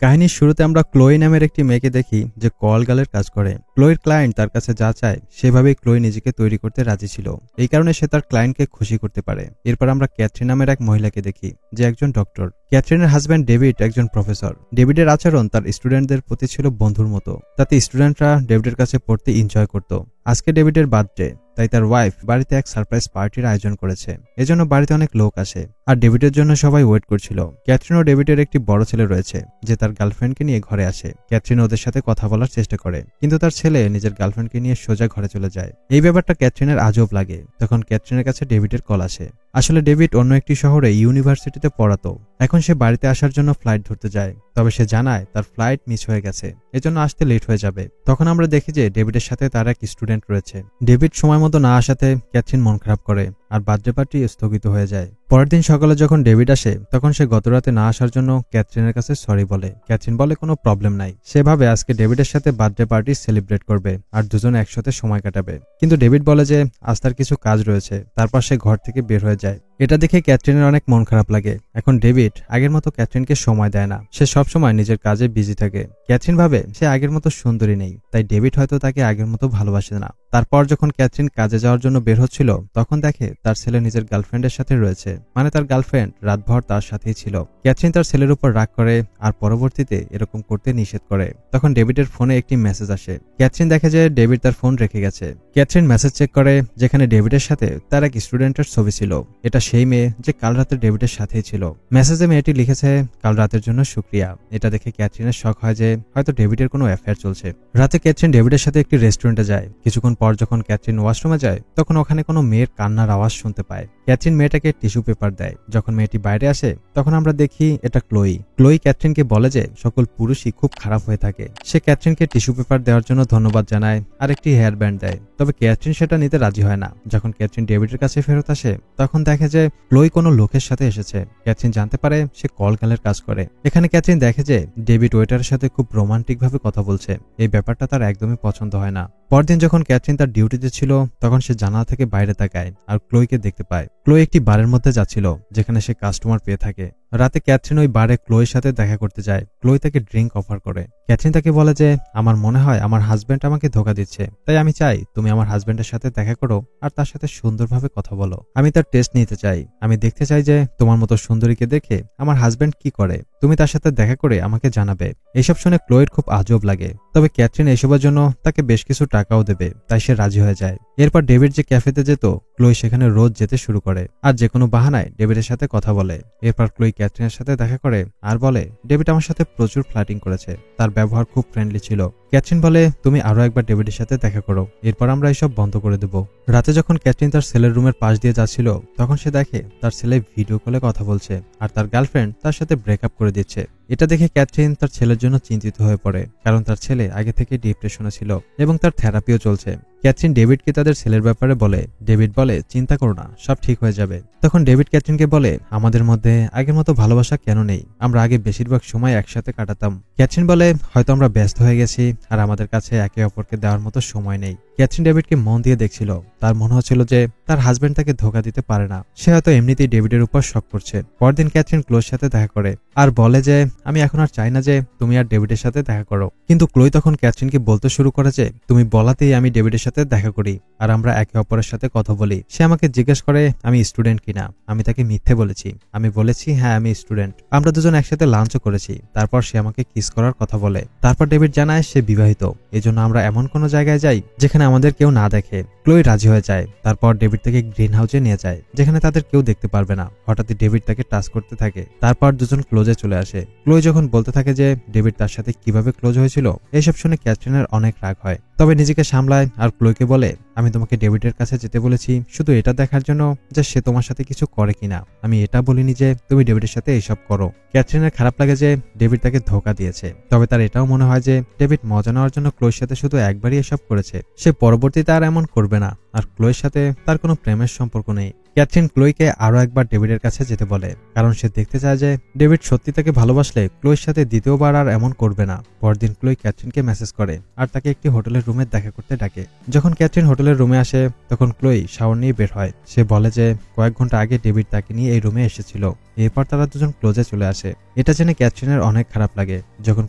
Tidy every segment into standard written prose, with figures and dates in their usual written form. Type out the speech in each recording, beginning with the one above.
কাহিনীর শুরুতে আমরা ক্লোই নামের একটি মেয়েকে দেখি যে কল গার্লের কাজ করে। ক্লোইর ক্লায়েন্ট তার কাছে যা চায় সেভাবেই ক্লোই নিজেকে তৈরি করতে রাজি ছিল। এই কারণে সে তার ক্লায়েন্টকে খুশি করতে পারে। এরপর আমরা ক্যাথরিন নামের এক মহিলাকে দেখি যে একজন ডক্টর। ক্যাথরিনের হাজব্যান্ড ডেভিড একজন প্রফেসর। ডেভিডের আচরণ তার স্টুডেন্টদের প্রতি ছিল বন্ধুর মতো, তাতে স্টুডেন্টরা ডেভিডের কাছে পড়তে এনজয় করত। আজকে ডেভিডের বার্থডে, তাই তার ওয়াইফ বাড়িতে এক সারপ্রাইজ পার্টির আয়োজন করেছে। এজন্য বাড়িতে অনেক লোক আসে আর ডেভিডের জন্য সবাই ওয়েট করছিল। ক্যাথরিন ও ডেভিডের একটি বড় ছেলে রয়েছে যে তার গার্লফ্রেন্ডকে নিয়ে ঘরে আসে। ক্যাথরিন ওদের সাথে কথা বলার চেষ্টা করে, কিন্তু তার ছেলে নিজের গার্লফ্রেন্ডকে নিয়ে সোজা ঘরে চলে যায়। এই ব্যাপারটা ক্যাথরিনের আজব লাগে। তখন ক্যাথরিনের কাছে ডেভিডের কল আসে। আসলে ডেভিড অন্য একটি শহরে ইউনিভার্সিটিতে পড়াতো। এখন সে বাড়িতে আসার জন্য ফ্লাইট ধরতে যায়, তবে সে জানায় তার ফ্লাইট মিস হয়ে গেছে, এজন্য আসতে লেট হয়ে যাবে। তখন আমরা দেখি যে ডেভিডের সাথে তার এক স্টুডেন্ট রয়েছে। ডেভিড সময় মতো না আসাতে ক্যাথরিন মন খারাপ করে আর বার্থডে পার্টি স্থগিত হয়ে যায়। পরের দিন সকালে যখন ডেভিড আসে তখন সে গতরাতে না আসার জন্য ক্যাথরিনের কাছে সরি বলে। ক্যাথরিন বলে কোনো প্রবলেম নাই। সেভাবে আজকে ডেভিডের সাথে বার্থডে পার্টি সেলিব্রেট করবে আর দুজনে একসাথে সময় কাটাবে। কিন্তু ডেভিড বলে যে আজ তার কিছু কাজ রয়েছে, তারপর সে ঘর থেকে বের হয়ে যায়। এটা দেখে ক্যাথরিনের অনেক মন খারাপ লাগে। এখন ডেভিড আগের মতো ক্যাথরিনকে সময় দেয় না, সে সবসময় নিজের কাজে বিজি থাকে। ক্যাথরিন ভাবে সে আগের মতো সুন্দরী নেই, তাই ডেভিড হয়তো তাকে আগের মতো ভালোবাসে না। তারপর যখন ক্যাথরিন কাজে যাওয়ার জন্য বের হচ্ছিল তখন দেখে তার ছেলে নিজের গার্লফ্রেন্ডের সাথে রয়েছে, মানে তার গার্লফ্রেন্ড রাতভর তার সাথেই ছিল। ক্যাথরিন তার ছেলের উপর রাগ করে আর পরবর্তীতে এরকম করতে নিষেধ করে। তখন ডেভিডের ফোনে একটি মেসেজ আসে। ক্যাথরিন দেখে যে ডেভিড তার ফোন রেখে গেছে। ক্যাথরিন মেসেজ চেক করে, যেখানে ডেভিডের সাথে তার এক স্টুডেন্টের ছবি ছিল। এটা সেই মেয়ে যে কাল রাতে ডেভিডের সাথেই ছিল। মেসেজে মেয়েটি লিখেছে কাল রাতের জন্য শুক্রিয়া। এটা দেখে ক্যাথরিনের শক হয় যে হয়তো ডেভিডের কোনো অ্যাফেয়ার চলছে। রাতে ক্যাথরিন ডেভিডের সাথে একটি রেস্টুরেন্টে যায়। কিছুক্ষণ পর যখন ক্যাথরিন ওয়াশরুমে যায় তখন ওখানে কোনো মেয়ের কান্নার আওয়াজ শুনতে পায়। ক্যাথরিন মেয়েটাকে টিস্যু পেপার দেয়। যখন মেয়েটি বাইরে আসে তখন আমরা দেখি এটা ক্লোই। ক্লোই ক্যাথরিনকে বলে যে সকল পুরুষই খুব খারাপ হয়ে থাকে। সে ক্যাথরিনকে টিস্যু পেপার দেওয়ার জন্য ধন্যবাদ জানায় আর একটি হেয়ার ব্যান্ড দেয়। তবে ক্যাথরিন সেটা নিতে রাজি হয় না। যখন ক্যাথরিন ডেভিডের কাছে ফেরত আসে তখন দেখে যে ক্লোই কোনো লোকের সাথে এসেছে। ক্যাথরিন জানতে পারে সে কল গার্লের কাজ করে। এখানে ক্যাথরিন দেখে যে ডেভিড ওয়েটারের সাথে খুব রোমান্টিক ভাবে কথা বলছে। এই ব্যাপারটা তার একদমই পছন্দ হয় না। পরদিন যখন ক্যাথরিন তার ডিউটিতে ছিল তখন সে জানালা থেকে বাইরে তাকায় আর ক্লোইকে দেখতে পায়। ক্লোই একটি বারের মধ্যে যাচ্ছিল যেখানে সে কাস্টমার পেয়ে থাকে। রাতে ক্যাথরিন ওই বারে ক্লোইর সাথে দেখা করতে যায়। ক্লোই তাকে ড্রিঙ্ক অফার করে। ক্যাথরিন তাকে বলে যে আমার মনে হয় আমার হাজব্যান্ড আমাকে ধোকা দিচ্ছে, তাই আমি চাই তুমি আমার হাজব্যান্ডের সাথে দেখা করো আর তার সাথে সুন্দরভাবে কথা বলো। আমি তার টেস্ট নিতে চাই। আমি দেখতে চাই যে তোমার মতো সুন্দরীকে দেখে আমার হাজব্যান্ড কি করে। তুমি তার সাথে দেখা করে আমাকে জানাবে। এইসব শুনে ক্লোইর খুব আজব লাগে। তবে ক্যাথরিন এইসবের জন্য তাকে বেশ কিছু টাকাও দেবে, তাই সে রাজি হয়ে যায়। এরপর ডেভিড যে ক্যাফেতে যেত ক্লোই সেখানে রোজ যেতে শুরু করে আর যে কোনো বাহানায় ডেভিডের সাথে কথা বলে। এরপর ক্লোই ক্যাথরিনের সাথে দেখা করে আর বলে ডেভিড আমার সাথে প্রচুর ফ্লার্টিং করেছে, তার ব্যবহার খুব ফ্রেন্ডলি ছিল। ক্যাথরিন বলে তুমি আরো একবার ডেভিডের সাথে দেখা করো, এরপর আমরা এসব বন্ধ করে দেব। রাতে যখন ক্যাথরিন তার ছেলের রুমের পাশ দিয়ে যাচ্ছিল তখন সে দেখে তার ছেলে ভিডিও কলে কথা বলছে আর তার গার্লফ্রেন্ড তার সাথে ব্রেকআপ করে দিচ্ছে। এটা দেখে ক্যাথরিন তার ছেলের জন্য চিন্তিত হয়ে পড়ে, কারণ তার ছেলে আগে থেকে ডিপ্রেশনে ছিল এবং তার থেরাপিও চলছে। ক্যাথরিন ডেভিডকে তাদের ছেলের ব্যাপারে বলে। ডেভিড বলে চিন্তা করো না, সব ঠিক হয়ে যাবে। তখন ডেভিড ক্যাথরিনকে বলে আমাদের মধ্যে আগের মতো ভালোবাসা কেন নেই, আমরা আগে বেশিরভাগ সময় একসাথে কাটাতাম। ক্যাথরিন বলে হয়তো আমরা ব্যস্ত হয়ে গেছি আর আমাদের কাছে একে অপরকে দেওয়ার মতো সময় নেই। ক্যাথরিন ডেভিডকে মন দিয়ে দেখছিল। তার মনে হচ্ছিল যে তার হাজবেন্ড তাকে ধোকা দিতে পারে না, সে হয়তো এমনিতেই ডেভিডের উপর শক করছে। পরদিন ক্যাথরিন ক্লোর সাথে দেখা করে আর বলে যে আমি এখন আর চাই না যে তুমি আর ডেভিডের সাথে দেখা করো। কিন্তু ক্লোই তখন ক্যাথরিনকে বলতে শুরু করে যে তুমি বলাতেই আমি ডেভিডের সাথে দেখা করি আর আমরা একে অপরের সাথে কথা বলি। সে আমাকে জিজ্ঞেস করে আমি স্টুডেন্ট কিনা। আমি তাকে মিথ্যে বলেছি। আমি বলেছি হ্যাঁ আমি স্টুডেন্ট। আমরা দুজন একসাথে লাঞ্চও করেছি। তারপর সে আমাকে কিস করার কথা বলে। তারপর ডেভিড জানায় সে বিবাহিত, এজন্য আমরা এমন কোনো জায়গায় যাই যেখানে আমাদের কেউ না দেখে। ক্লোই রাজি হয়ে যায়। তারপর ডেভিড তাকে গ্রিন হাউসে নিয়ে যায় যেখানে তাদের কেউ দেখতে পারবে না। হঠাৎই ডেভিড তাকে টাচ করতে থাকে। তারপর দুজন ক্লোজে চলে আসে। ক্লোই যখন বলতে থাকে যে ডেভিড তার সাথে কিভাবে ক্লোজ হয়েছিল, এইসব শুনে ক্যাথরিনের অনেক রাগ হয়। তবে নিজেকে সামলায় আর ক্লোইকে বলে আমি তোমাকে ডেভিডের কাছে যেতে বলেছি শুধু এটা দেখার জন্য যে সে তোমার সাথে কিছু করে কিনা। আমি এটা বলিনি যে তুমি ডেভিডের সাথে এইসব করো। ক্যাথরিনের খারাপ লাগে যে ডেভিড তাকে ধোকা দিয়েছে। তবে তার এটাও মনে হয় যে ডেভিড মজা নেওয়ার জন্য ক্লোইর সাথে শুধু একবারই এসব করেছে, সে পরবর্তীতে আর এমন করবে না আর ক্লোইর সাথে তার কোনো প্রেমের সম্পর্ক নেই। ক্যাথরিন ক্লোইকে আরো একবার ডেভিডের কাছে যেতে বলে, কারণ সে দেখতে চায় যে ডেভিড সত্যি তাকে ভালোবাসলে ক্লোইর সাথে দ্বিতীয়বার আর এমন করবে না। পরদিন ক্লোই ক্যাথরিনকে মেসেজ করে আর তাকে একটি হোটেলের রুমে দেখা করতে ডাকে। যখন ক্যাথরিন হোটেলের রুমে আসে তখন ক্লোই শাওয়ার নিয়ে বের হয়। সে বলে যে কয়েক ঘন্টা আগে ডেভিড তাকে নিয়ে এই রুমে এসেছিল এরপর তারা দুজন ক্লোজে চলে আসে। এটা জেনে ক্যাথরিনের অনেক খারাপ লাগে। যখন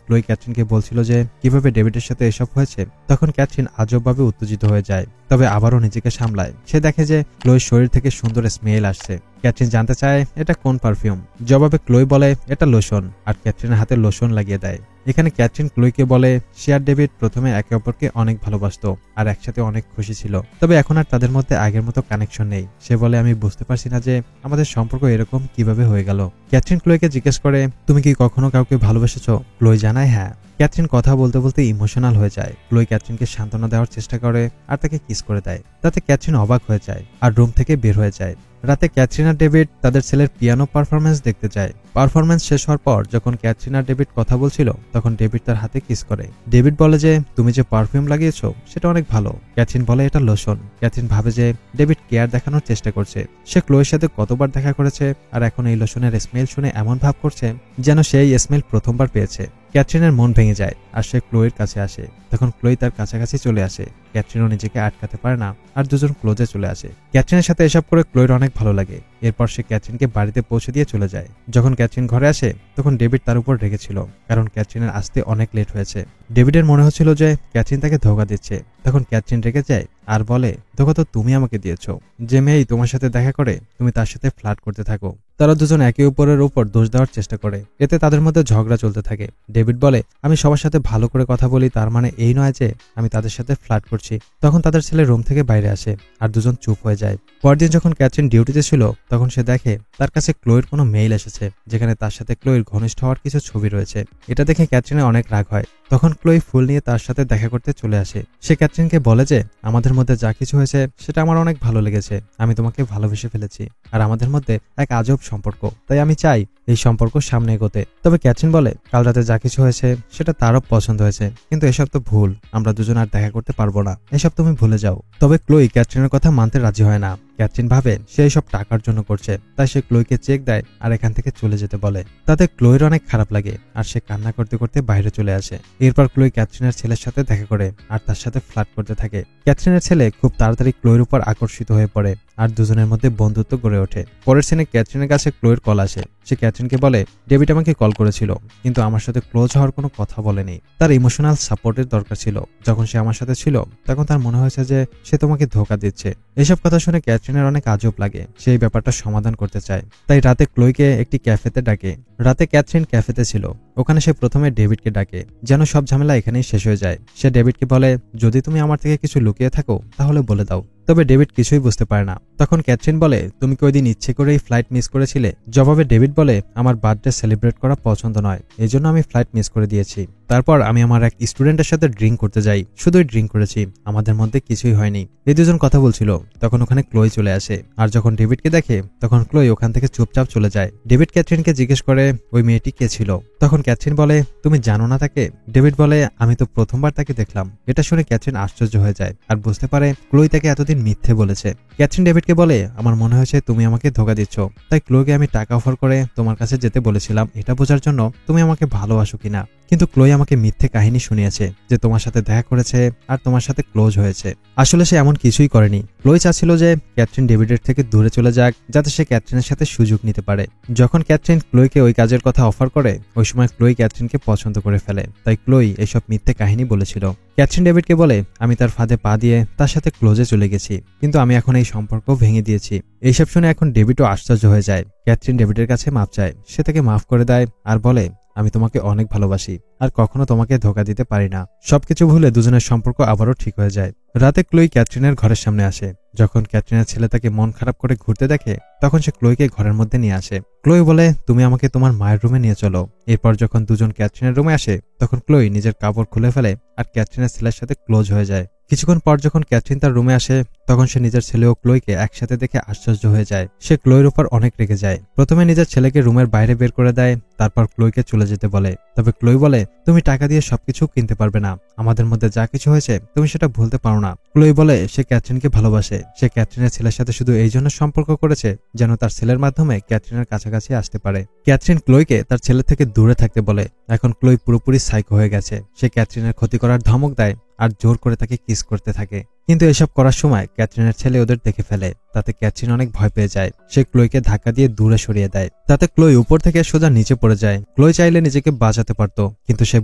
ক্লোই ক্যাথরিনকে বলছিল যে কিভাবে ডেভিডের সাথে এসব হয়েছে, তখন ক্যাথরিন আজবভাবে উত্তেজিত হয়ে যায়, তবে আবারও নিজেকে সামলায়। সে দেখে যে ক্লোইর শরীর থেকে সুন্দর স্মেল আসছে। ক্যাথরিন জানতে চায় এটা কোন পারফিউম। জবাবে ক্লোই বলে এটা লোশন, আর ক্যাথরিনের হাতে লোশন লাগিয়ে দেয়। এখানে ক্যাথরিন ক্লোইকে বলে সে আর ডেভিড প্রথমে একে অপরকে অনেক ভালোবাসতো আর একসাথে অনেক খুশি ছিল, তবে এখন আর তাদের মধ্যে আগের মতো কানেকশন নেই। সে বলে আমি বুঝতে পারছি না যে আমাদের সম্পর্ক এরকম কিভাবে হয়ে গেল। ক্যাথরিন ক্লোইকে জিজ্ঞেস করে তুমি কি কখনো কাউকে ভালোবেসেছো? ক্লোই জানায় হ্যাঁ। ক্যাথরিন কথা বলতে বলতে ইমোশনাল হয়ে যায়। ক্লোই ক্যাথরিনকে সান্ত্বনা দেওয়ার চেষ্টা করে আর তাকে কিস করে দেয়। তাতে ক্যাথরিন অবাক হয়ে যায় আর রুম থেকে বের হয়ে যায়। রাতে ক্যাথরিন আর ডেভিড তাদের ছেলের পিয়ানো পারফরমেন্স দেখতে যায়। পারফরমেন্স শেষ হওয়ার পর যখন ক্যাথরিন আর ডেভিড কথা বলছিল, তখন ডেভিড তার হাতে কিস করে। ডেভিড বলে যে তুমি যে পারফিউম লাগিয়েছো সেটা অনেক ভালো। ক্যাথরিন বলে এটা লোশন। ক্যাথরিন ভাবে যে ডেভিড কেয়ার দেখানোর চেষ্টা করছে। সে ক্লোয়ের সাথে কতবার দেখা করেছে আর এখন এই লোশনের স্মেল শুনে এমন ভাব করছে যেন সে এই স্মেল প্রথমবার পেয়েছে। ক্যাথরিনের মন ভেঙে যায় আর সে ক্লোয়ের কাছে আসে। তখন ক্লোই তার কাছাকাছি চলে আসে। ক্যাথরিনও নিজেকে আটকাতে পারে না আর দুজন ক্লোজে চলে আসে। ক্যাথরিনের সাথে এসব করে ক্লোয়ের অনেক ভালো লাগে। এরপর সে ক্যাথরিনকে বাড়িতে পৌঁছে দিয়ে চলে যায়। যখন ক্যাথরিন ঘরে আসে তখন ডেভিড তার উপর রেগেছিল, কারণ ক্যাথরিনের আসতে অনেক লেট হয়েছে। ডেভিডের মনে হচ্ছিল যে ক্যাথরিন তাকে ধোঁকা দিচ্ছে। তখন ক্যাথরিন রেগে যায় আর বলে ধোঁকা তো তুমি আমাকে দিয়েছো। যে মেয়ে তোমার সাথে দেখা করে তুমি তার সাথে ফ্লার্ট করতে থাকো। তারা দুজন একে অপরের উপর দোষ দেওয়ার চেষ্টা করে। এতে তাদের মধ্যে ঝগড়া চলতে থাকে। ডেভিড বলে আমি সবার সাথে ভালো করে কথা বলি, তার মানে এই নয় যে আমি তাদের সাথে ফ্লার্ট করছি। তখন তাদের ছেলে রুম থেকে বাইরে আসে আর দুজন চুপ হয়ে যায়। পরদিন যখন ক্যাথরিন ডিউটিতে ছিল তখন সে দেখে তার কাছে ক্লোয়ের কোনো মেইল এসেছে, যেখানে তার সাথে ক্লোয়ের ঘনিষ্ঠ হওয়ার কিছু ছবি রয়েছে। এটা দেখে ক্যাথরিনের অনেক রাগ হয়। তখন ক্লোই ফুল নিয়ে তার সাথে দেখা করতে চলে আসে। সে ক্যাথরিনকে বলে যে আমাদের মধ্যে যা কিছু হয়েছে সেটা আমার অনেক ভালো লেগেছে। আমি তোমাকে ভালোবেসে ফেলেছি আর আমাদের মধ্যে এক আজব সম্পর্ক, তাই আমি চাই এই সম্পর্ক সামনে এগোতে। তবে ক্যাথরিন বলে কাল রাতে যা কিছু হয়েছে সেটা তারও পছন্দ হয়েছে, কিন্তু এসব তো ভুল। আমরা দুজন আর দেখা করতে পারবো না, এসব তুমি ভুলে যাও। তবে ক্লোই ক্যাথরিনের কথা মানতে রাজি হয় না। ক্যাথরিন ভাবে সে এইসব টাকার জন্য করছে, তাই সে ক্লোইকে চেক দেয় আর এখান থেকে চলে যেতে বলে। তাতে ক্লোইর অনেক খারাপ লাগে আর সে কান্না করতে করতে বাইরে চলে আসে। এরপর ক্লোই ক্যাথরিনের ছেলের সাথে দেখা করে আর তার সাথে ফ্লার্ট করতে থাকে। ক্যাথরিনের ছেলে খুব তাড়াতাড়ি ক্লোইর উপর আকর্ষিত হয়ে পড়ে আর দুজনের মধ্যে বন্ধুত্ব গড়ে ওঠে। পরের সিনে ক্যাথরিনের কাছে ক্লোইর কল আসে। সে ক্যাথরিনকে বলে ডেভিড আমাকে কল করেছিল, কিন্তু আমার সাথে ক্লোজ হওয়ার কোনো কথা বলেনি। তার ইমোশনাল সাপোর্টের দরকার ছিল। যখন সে আমার সাথে ছিল তখন তার মনে হয়েছে যে সে তোমাকে ধোঁকা দিচ্ছে। এসব কথা শুনে ক্যাথরিনের অনেক আজব লাগে। সেই ব্যাপারটা সমাধান করতে চায়, তাই রাতে ক্লোইকে একটি ক্যাফেতে ডাকে। রাতে ক্যাথরিন ক্যাফেতে ছিল। ওখানে সে প্রথমে ডেভিডকে ডাকে যেন সব ঝামেলা এখানেই শেষ হয়ে যায়। সে ডেভিডকে বলে যদি তুমি আমার থেকে কিছু লুকিয়ে থাকো তাহলে বলে দাও। তবে ডেভিড কিছুই বুঝতে পারে না। তখন ক্যাথরিন বলে তুমি কি ওই দিন ইচ্ছে করেই ফ্লাইট মিস করেছিলে? জবাবে ডেভিড বলে আমার বার্থডে সেলিব্রেট করা পছন্দ নয়, এই জন্য আমি ফ্লাইট মিস করে দিয়েছি। তারপর আমি আমার এক স্টুডেন্টের সাথে ড্রিঙ্ক করতে যাই, শুধুই ড্রিঙ্ক করেছি, আমাদের মধ্যে কিছুই হয়নি। এই দুজন কথা বলছিল তখন ওখানে ক্লোই চলে আসে আর যখন ডেভিডকে দেখে তখন ক্লোই ওখান থেকে চুপচাপ চলে যায়। ডেভিড ক্যাথরিনকে জিজ্ঞেস করে ওই মেয়েটি কে ছিল? তখন ক্যাথরিন বলে তুমি জানো না তাকে? ডেভিড বলে আমি তো প্রথমবার তাকে দেখলাম। এটা শুনে ক্যাথরিন আশ্চর্য হয়ে যায় আর বুঝতে পারে ক্লোই তাকে এতদিন মিথ্যে বলেছে। ক্যাথরিন ডেভিডকে বলে আমার মনে হয়েছে তুমি আমাকে ধোঁকা দিচ্ছ, তাই ক্লোইকে আমি টাকা অফার করে তোমার কাছে যেতে বলেছিলাম এটা বোঝার জন্য তুমি আমাকে ভালোবাসো কিনা। কিন্তু ক্লোই আমাকে মিথ্যে কাহিনী শুনিয়েছে যে তোমার সাথে দেখা করেছে আর তোমার সাথে ক্লোজ হয়েছে। আসলে সে এমন কিছুই করেনি। ক্লোই চাচ্ছিল যে ক্যাথরিন ডেভিডের থেকে দূরে চলে যাক, যাতে সে ক্যাথরিনের সাথে সুযোগ নিতে পারে। যখন ক্যাথরিন ক্লোইকে ওই কাজের কথা অফার করে ওই সময় ক্লোই ক্যাথরিনকে পছন্দ করে ফেলে, তাই ক্লোই এইসব মিথ্যে কাহিনী বলেছিল। ক্যাথরিন ডেভিডকে বলে আমি তার ফাঁদে পা দিয়ে তার সাথে ক্লোজে চলে গেছি, কিন্তু আমি এখন এই সম্পর্ক ভেঙে দিয়েছি। এইসব শুনে এখন ডেভিডও আশ্চর্য হয়ে যায়। ক্যাথরিন ডেভিডের কাছে মাফ চায়। সে তাকে মাফ করে দেয় আর বলে আমি তোমাকে অনেক ভালোবাসি আর কখনো তোমাকে ধোঁকা দিতে পারি না। সবকিছু ভুলে দুজনের সম্পর্ক আবারও ঠিক হয়ে যায়। রাতে ক্লোই ক্যাথরিনের ঘরের সামনে আসে। যখন ক্যাথরিনের ছেলে তাকে মন খারাপ করে ঘুরতে দেখে তখন সে ক্লোইকে ঘরের মধ্যে নিয়ে আসে। ক্লোই বলে তুমি আমাকে তোমার মায়ের রুমে নিয়ে চলো। এরপর যখন দুজন ক্যাথরিনের রুমে আসে তখন ক্লোই নিজের কাপড় খুলে ফেলে আর ক্যাথরিনের ছেলের সাথে ক্লোজ হয়ে যায়। কিছুক্ষণ পর যখন ক্যাথরিন তার রুমে আসে তখন সে নিজের ছেলে ও ক্লোইকে একসাথে দেখে আশ্চর্য হয়ে যায়। সে ক্লোইর উপর অনেক রেগে যায়। প্রথমে নিজের ছেলেকে রুমের বাইরে বের করে দেয়, তারপর ক্লোইকে চলে যেতে বলে। তবে ক্লোই বলে তুমি টাকা দিয়ে সবকিছু কিনতে পারবে না, আমাদের মধ্যে যা কিছু হয়েছে তুমি সেটা ভুলতে পারো না। ক্লোই বলে সে ক্যাথরিনকে ভালোবাসে। সে ক্যাথরিনের ছেলের সাথে শুধু এই জন্য সম্পর্ক করেছে যেন তার ছেলের মাধ্যমে ক্যাথরিনের কাছাকাছি আসতে পারে। ক্যাথরিন ক্লোইকে তার ছেলে থেকে দূরে থাকতে বলে। এখন ক্লোই পুরোপুরি সাইকো হয়ে গেছে। সে ক্যাথরিনের ক্ষতি করার ধমক দেয় আর জোর করে তাকে কিস করতে থাকে। কিন্তু এসব করার সময় ক্যাথরিনের ছেলে ওদের দেখে ফেলে। তাতে ক্যাথরিন অনেক ভয় পেয়ে যায়। সে ক্লোইকে ধাক্কা দিয়ে দূরে সরিয়ে দেয়। তাতে ক্লোই উপর থেকে সোজা নিচে পড়ে যায়। ক্লোই চাইলে নিজেকে বাঁচাতে পারত, কিন্তু সে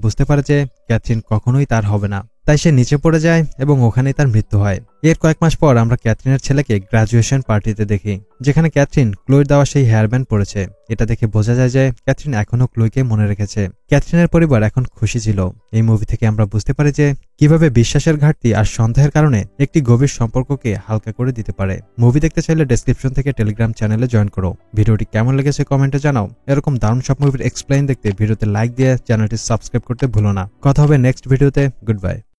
বুঝতে পারে যে ক্যাথরিন কখনোই তার হবে না। তাই সে নিচে পড়ে যায় এবং ওখানেই তার মৃত্যু হয়। এর কয়েক মাস পর আমরা ক্যাথরিনের ছেলেকে গ্রাজুয়েশন পার্টিতে দেখি, যেখানে ক্যাথরিন ক্লোইর দেওয়া সেই হেয়ারব্যান্ড পরেছে। এটা দেখে বোঝা যায় যে ক্যাথরিন এখনো ক্লোইকে মনে রেখেছে। ক্যাথরিনের পরিবার এখন খুশি ছিল। এই মুভি থেকে আমরা বুঝতে পারি যে কিভাবে বিশ্বাসের ঘাটতি আর সন্দেহের কারণে একটি গভীর সম্পর্ককে হালকা করে দিতে পারে। মুভি দেখতে চাইলে ডেসক্রিপশন থেকে টেলিগ্রাম চ্যানেলে জয়েন করো। ভিডিওটি কেমন লেগেছে কমেন্টে জানাও। এরকম দারুণ সব মুভির এক্সপ্লেইন দেখতে ভিডিওতে লাইক দিয়ে চ্যানেলটি সাবস্ক্রাইব করতে ভুলো না। কথা হবে নেক্সট ভিডিওতে। Good bye.